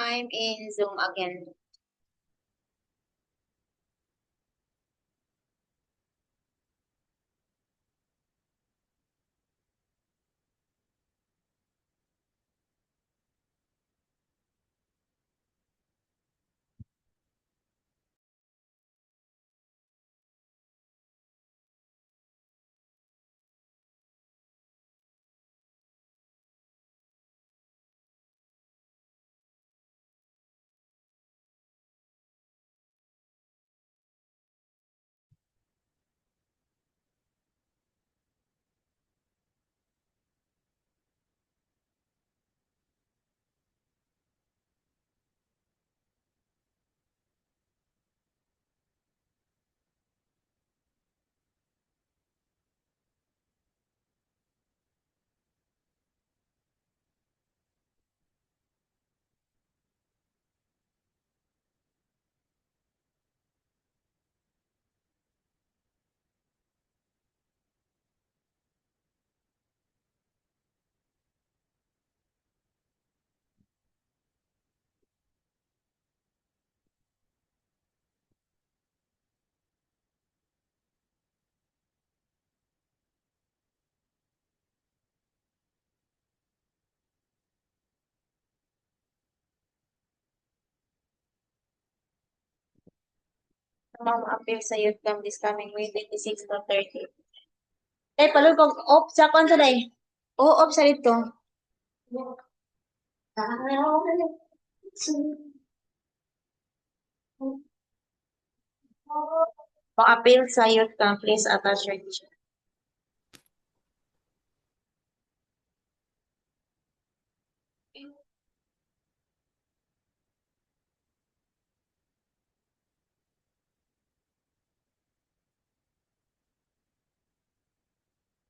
I'm in Zoom again. Appeal sa youth camp this coming May 26 to 30. Palubog, off sa kwan sa day. Oo, off sa dito. Pa-appeal sa youth camp, please attach your t-shirt.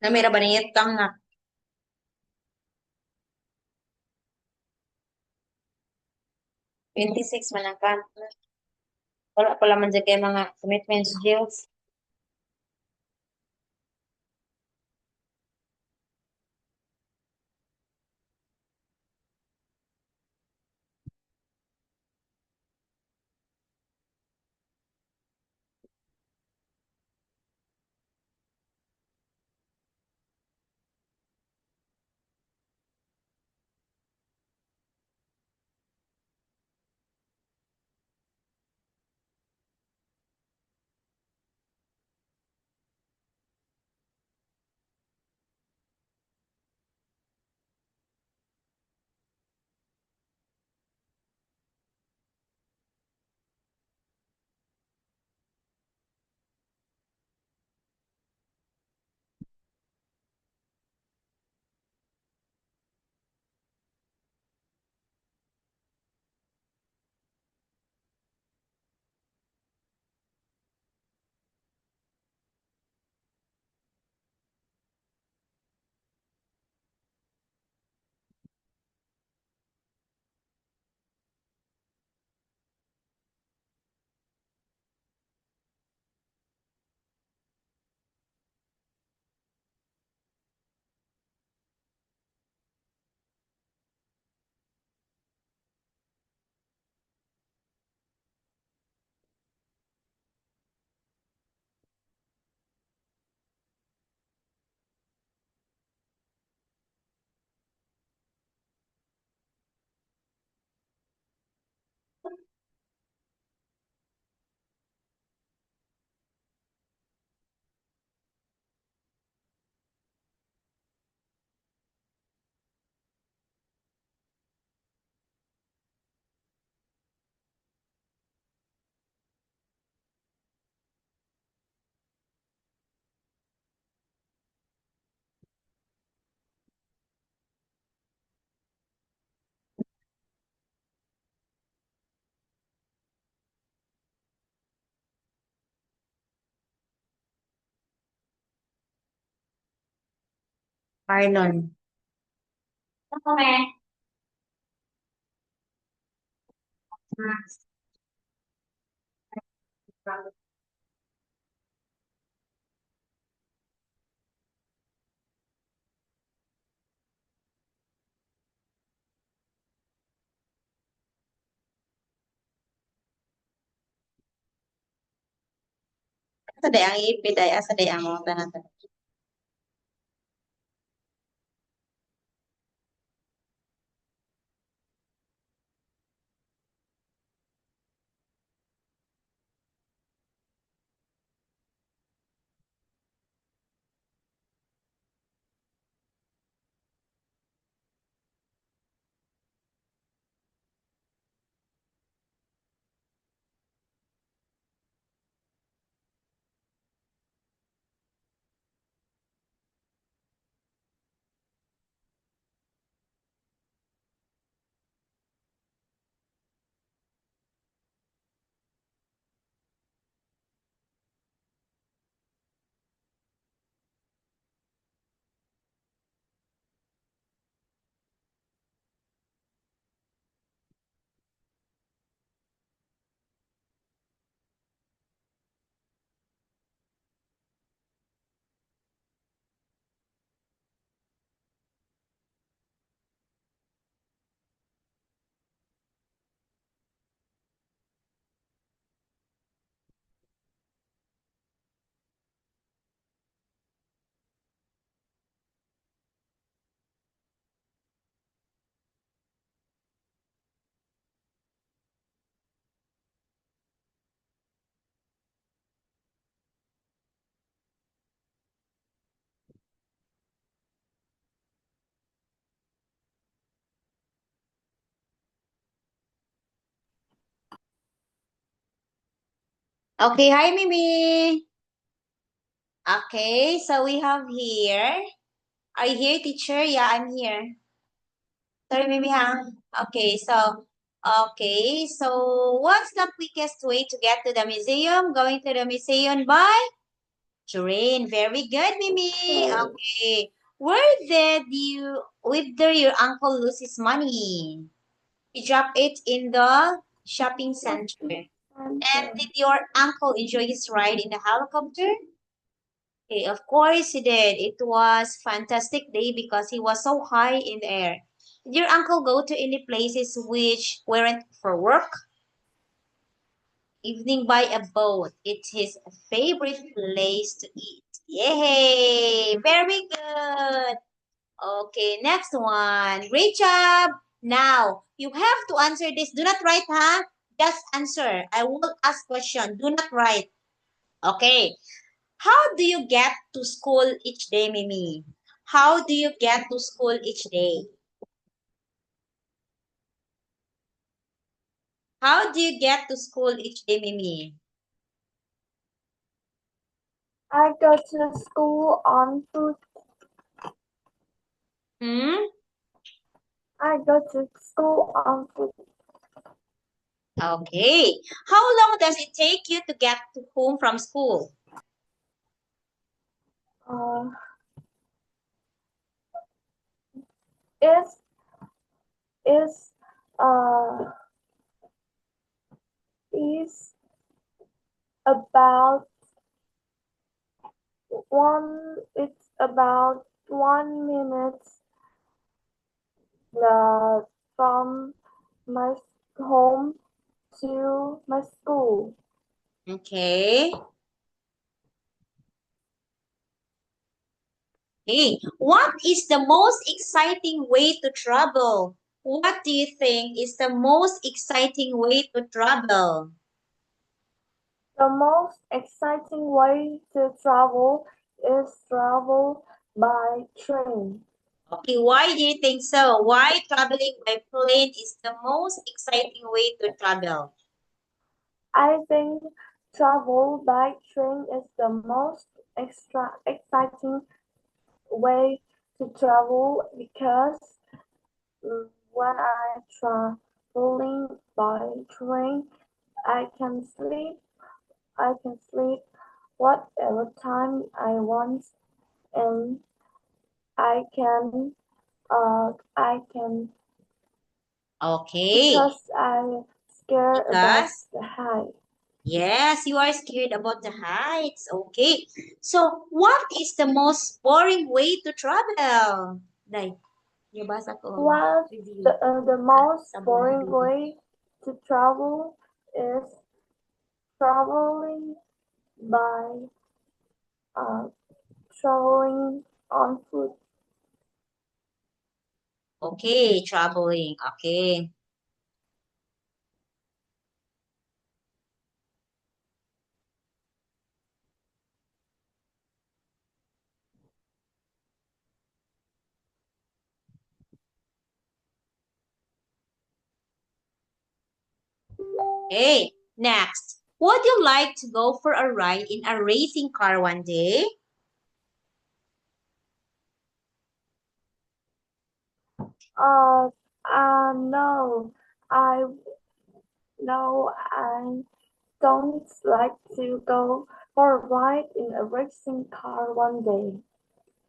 Namira ba niyit kang na? 26 man ang kan. Wala pala man dyan kay mga commitments, Jills. Arnon. Ako, me. Asa day ang ipit ay asa day ang mga tanan. Okay, hi Mimi. Okay, so we have here. Are you here, teacher? Yeah, I'm here. Sorry, Mimi, huh? Okay, so what's the quickest way to get to the museum? Going to the museum by train. Very good, Mimi. Okay. Where did your uncle lose his money? He dropped it in the shopping center. And did your uncle enjoy his ride in the helicopter? Okay, of course he did. It was fantastic day because he was so high in the air. Did your uncle go to any places which weren't for work? Evening by a boat. It's his favorite place to eat. Yay! Very good. Okay, next one. Great job. Now, you have to answer this. Do not write, huh? Just answer. I will ask question. Do not write. Okay. How do you get to school each day, Mimi? How do you get to school each day? How do you get to school each day, Mimi? I go to school on foot. Hmm? I go to school on foot. Okay. How long does it take you to get to home from school? Uh, is is uh is about it's about 1 minute from my home to my school. Okay. Hey, what is the most exciting way to travel? What do you think is the most exciting way to travel? The most exciting way to travel is travel by train. Okay, why do you think so? Why traveling by plane is the most exciting way to travel? I think travel by train is the most exciting way to travel because when I traveling by train, I can sleep. I can sleep whatever time I want, and I can Okay, because I'm scared about because the height. yes, you are scared about the heights. Okay, so what is the most boring way to travel? Day, nabasa ko. While Review. the most Tabong boring review. way to travel is traveling by traveling on foot. Okay, traveling. Okay. Okay. Next. Would you like to go for a ride in a racing car one day? Uh, no, I no, I don't like to go for a ride in a racing car one day.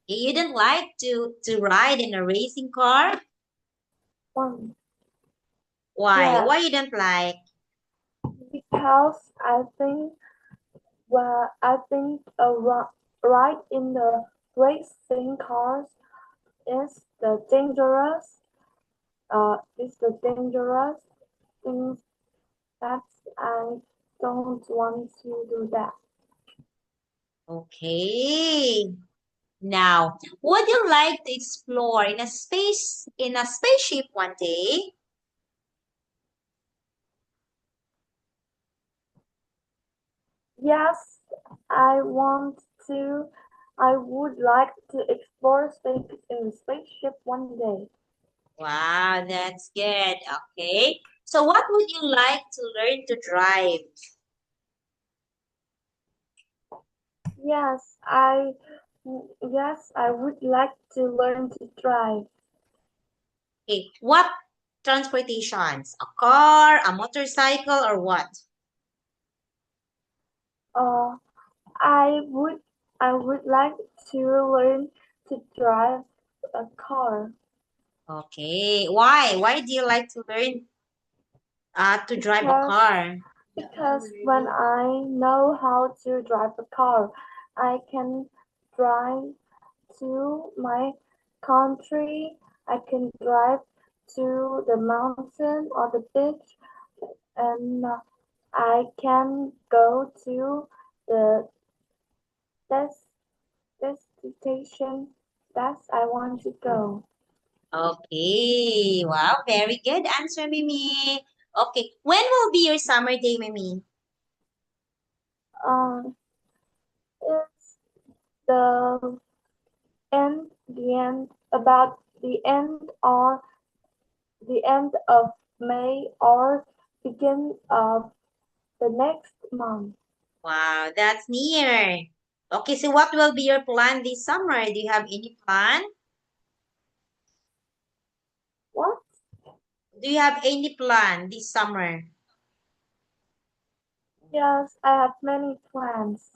You don't like to ride in a racing car? One, Why? yes, Why you don't like? because I think a ride in the racing cars is the dangerous. Is the dangerous things that I don't want to do that. Okay. Now, would you like to explore in a spaceship one day? Yes, I want to. I would like to explore space in a spaceship one day. Wow, that's good. Okay. So what would you like to learn to drive? Yes, I yes, I would like to learn to drive. Okay. What transportations? A car, a motorcycle, or what? Uh, I would I would like to learn to drive a car Okay. Why? Why do you like to learn to drive a because car? when I know how to drive a car, I can drive to my country. I can drive to the mountain or the beach, and I can go to the des- destination that I want to go. Okay. Wow, very good answer, Mimi. Okay. When will be your summer day, Mimi? Um, it's the the end about the end of May or begin of the next month. Wow, that's near. Okay, so what will be your plan this summer? Do you have any plan? What? Do you have any plan this summer? Yes, I have many plans.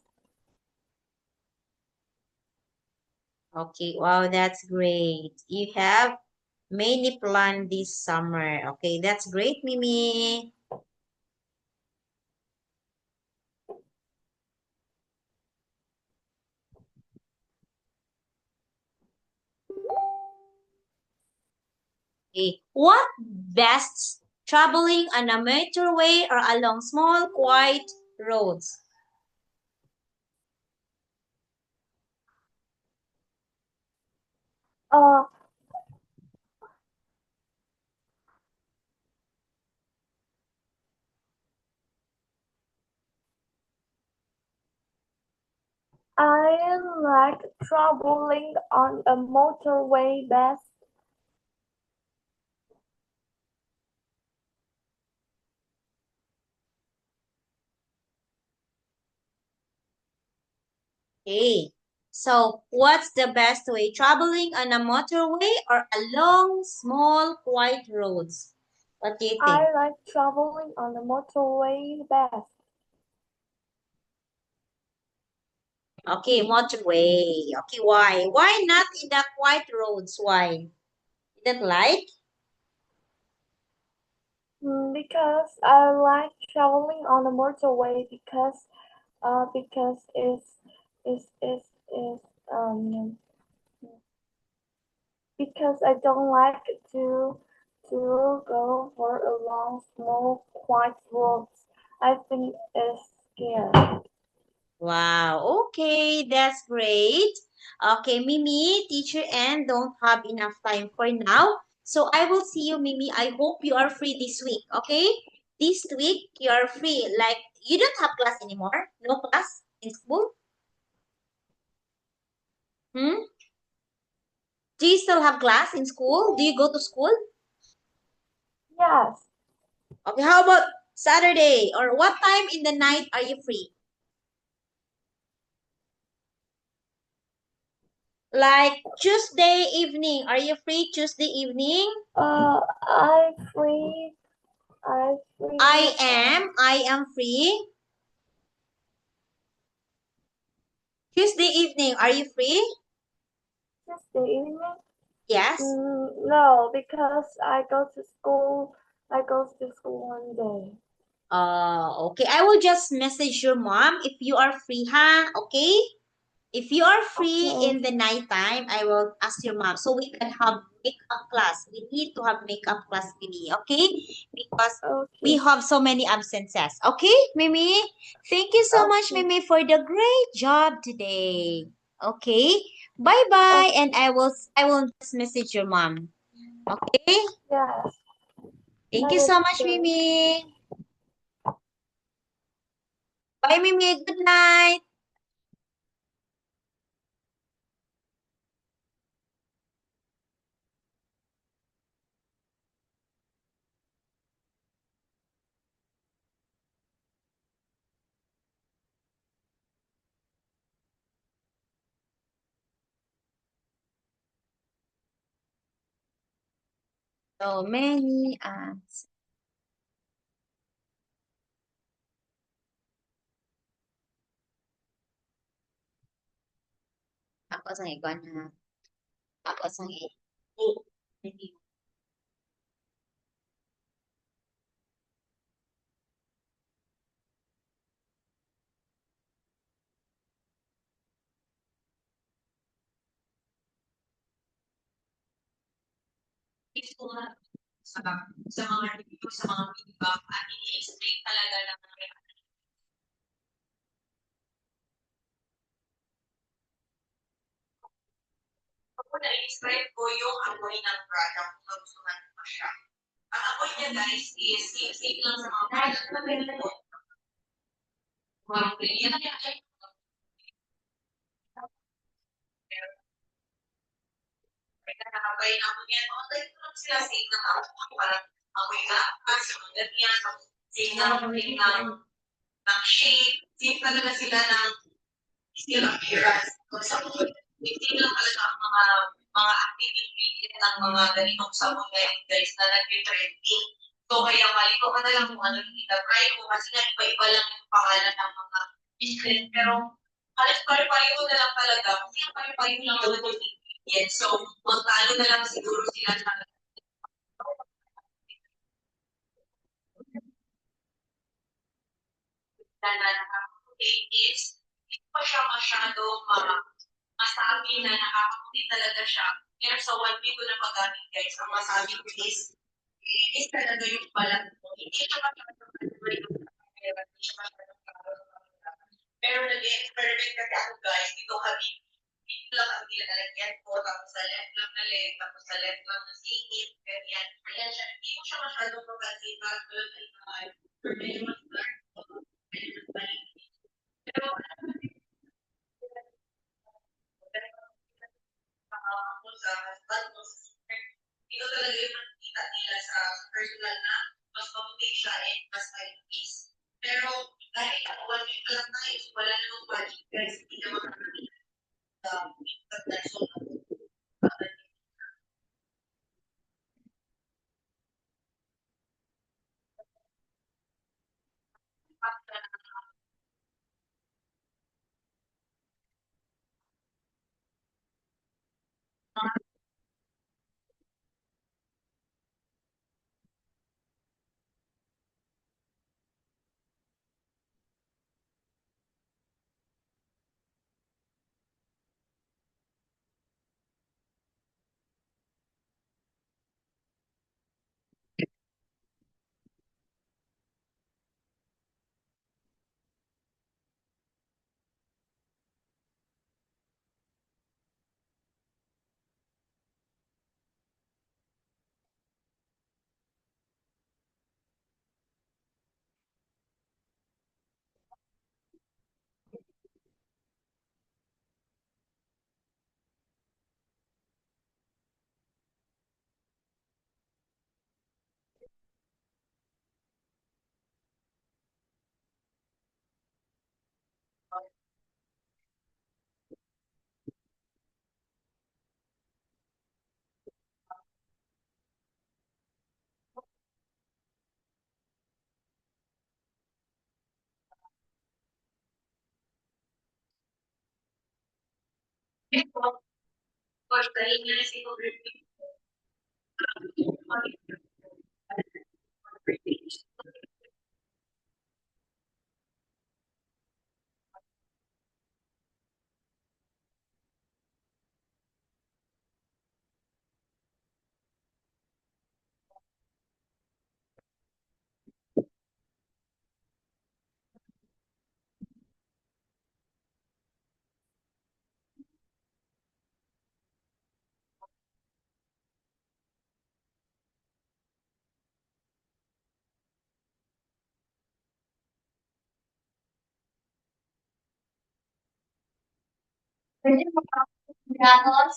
Okay, wow, that's great. You have many plan this summer. Okay, that's great, Mimi. Okay, what best traveling on a motorway or along small, quiet roads? Uh, I like traveling on a motorway best. Okay, so what's the best way? Traveling on a motorway or along small, quiet roads? What do you think? I like traveling on the motorway best Okay, motorway. Okay, why? Why not in the quiet roads? Why? You don't like? because I like traveling on the motorway because it's because I don't like to go for a long, small, quiet roads. I think it's scary. Wow. Okay, that's great. Okay, Mimi, teacher and don't have enough time for now. So I will see you, Mimi. I hope you are free this week. Okay? This week you are free. Like you don't have class anymore. No class in school. Hmm? Do you still have class in school? Do you go to school? Yes. Okay, how about Saturday? Or what time in the night are you free? Like Tuesday evening. Are you free Tuesday evening? I free. I free. I am free. Tuesday evening, are you free? Tuesday evening. Yes. No, because I go to school. I go to school one day. Okay. I will just message your mom if you are free, huh? Okay. If you are free Okay. in the nighttime, I will ask your mom so we can have makeup class. We need to have makeup class, Mimi, okay? Because we Okay. have so many absences. Okay, Mimi? Thank you so much, Okay. Mimi, for the great job today. Okay. Bye bye. And Okay. I will just message your mom. Okay? Yes. Thank That you is so much, good. Mimi. Bye, Mimi. Good night. So many ads. Ako sa ikon ha. Ako sa i- Ito nga sa mga review, sa mga feedback, at i-explain talaga ng ako na-describe ko yung amoy ng product kung gustuhan mo siya. Ang amoy niya guys is same lang sa mga product na ganito. Mga ingredient niya ay nakabay na ako yan. Online ko lang sila same na ako. Parang amoy na akas, yung ganyan, same na amoy ng shape, same talaga sila ng still appearance. Kung sa mga, hindi lang talaga ang mga active ingredient ng mga ganitong sabon ngayon guys na nag-trending. So kaya mali ko ka na lang kung ano yung itatry ko kasi nga iba-iba lang yung pangalan ng mga ingredient. Pero halos pare-pareho na lang talaga kasi ang pare-pareho lang naman yung ingredient. So magtalo na lang siguro sila sa na nakaka-create is hindi pa siya masyadong masabi na nakakaputi talaga siya. Pero sa one week ko na pag-gamit guys, ang masabi ko is talaga yung balat mo. Hindi siya masyadong hindi siya masyadong pero nag-experiment kasi ako guys, dito kami, dito lang kami nilalagyan ko, tapos sa left lang na leg, tapos sa left lang na singit, ganyan. Ayan siya, hindi ko siya masyadong mapansin, parang medyo mas dark, medyo mas maliit. Pero ako sa husband ko, ito talaga yung nakikita nila sa personal na mas mabuti siya and mas maligis. Pero dahil ako one week pa lang tayo, so wala namang magic guys, hindi naman kami sa person. Por tayo na si Pwede mo pa granos.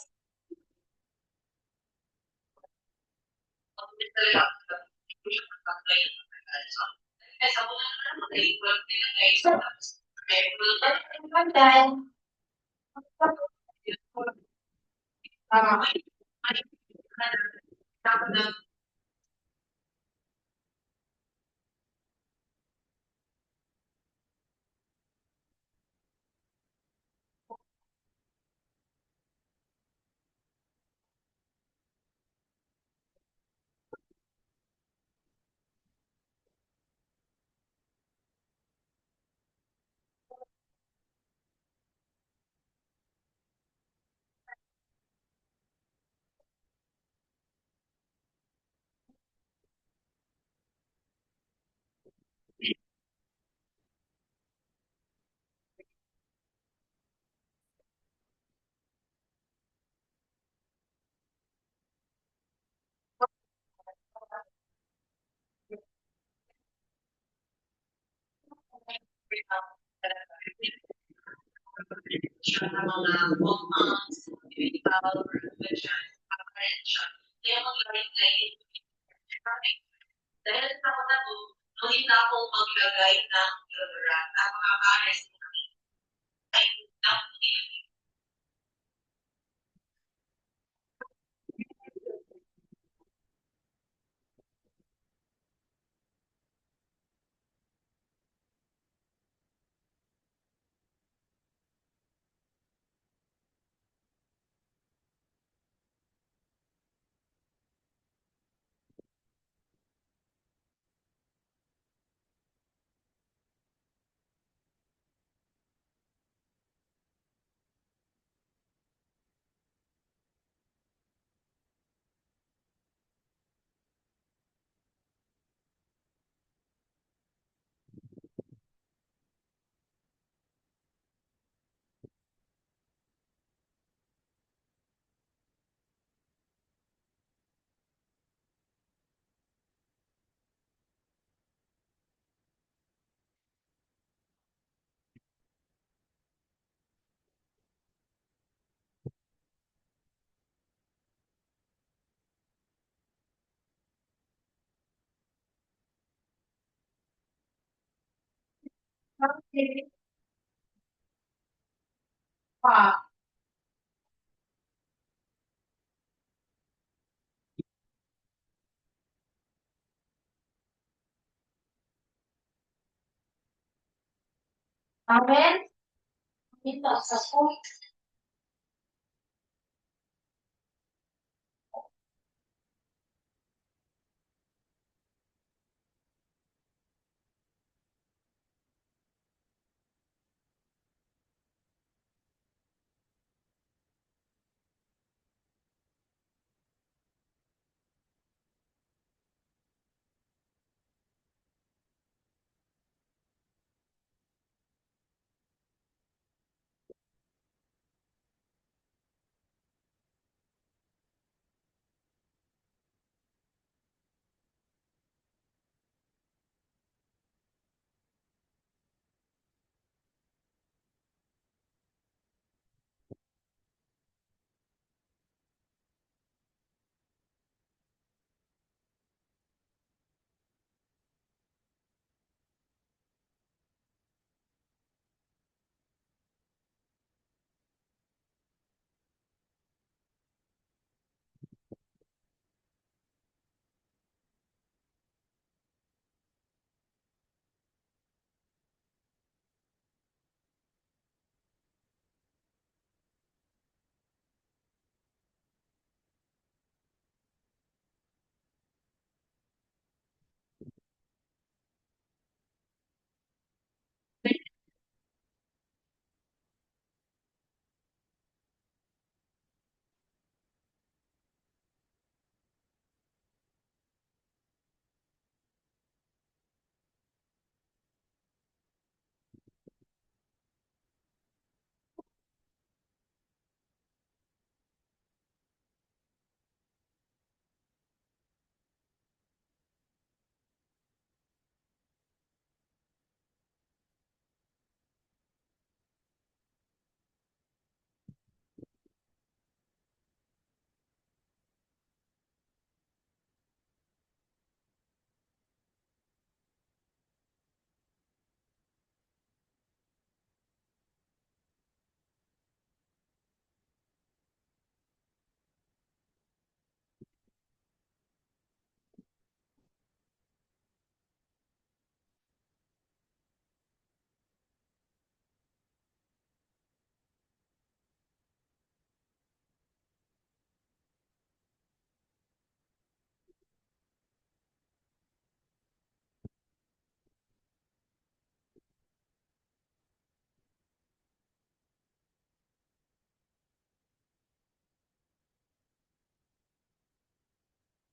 Siya ng mga hormones, chemical, reflection, apprehension. Kaya mag-lain-lain. Dahil sa ako na to, nung hindi na ako maglagay ng deodorant, napaka-pares ay pa. Amen? Dito sa school.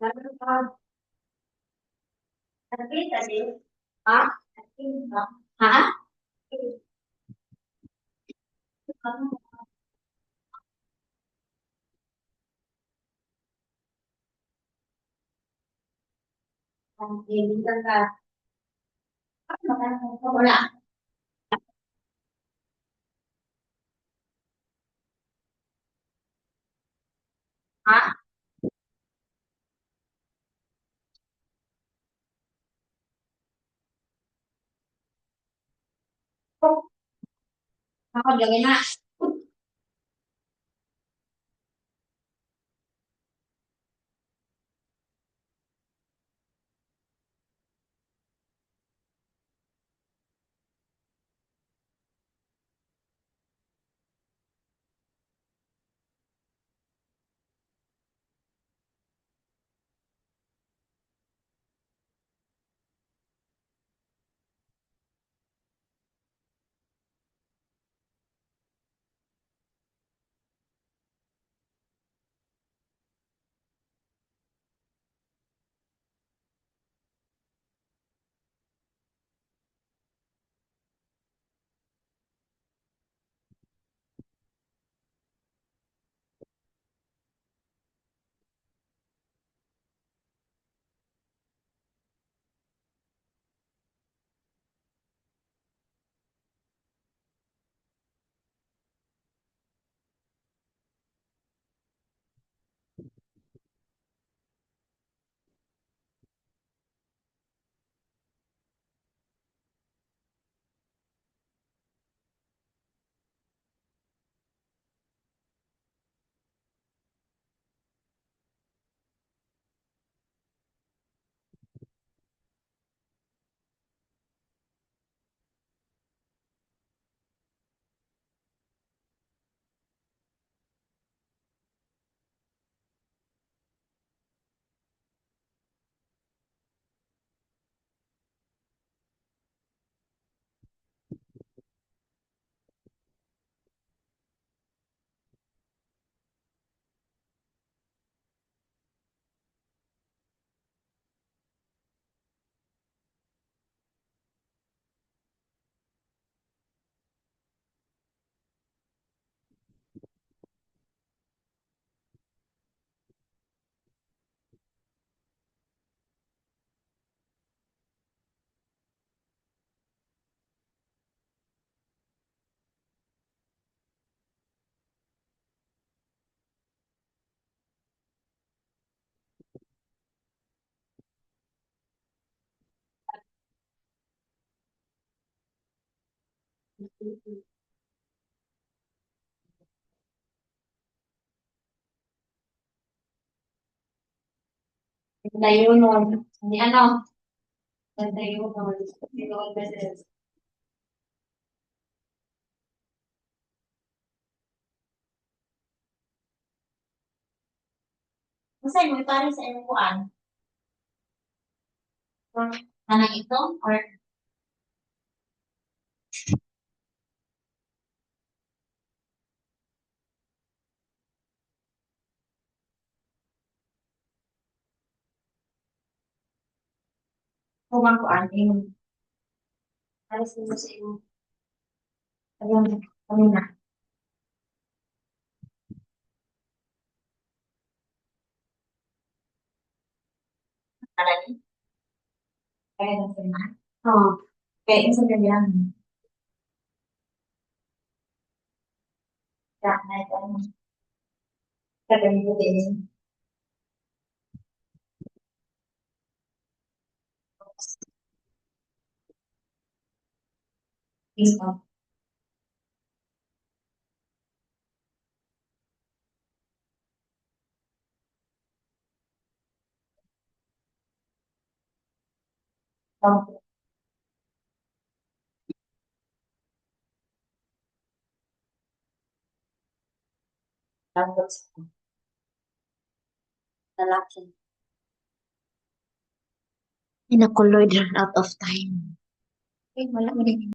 Ha? Ha? Wala. Ha? Ako lagi na. Tayo nun. Ni ano? Tayo nun. Masay mo ipari sa iyong kuan. Kanang ito? Or kumang kuan? Yung alis mo sa iyong ayun. Kanina. Kala ni? Kaya na sila. Oo. Kaya yung sa ganyan. Kaya na ito. Kagaling ko din. Iso. Tapos, lalaki. Inakuloy run out of time. Eh, wala mo din.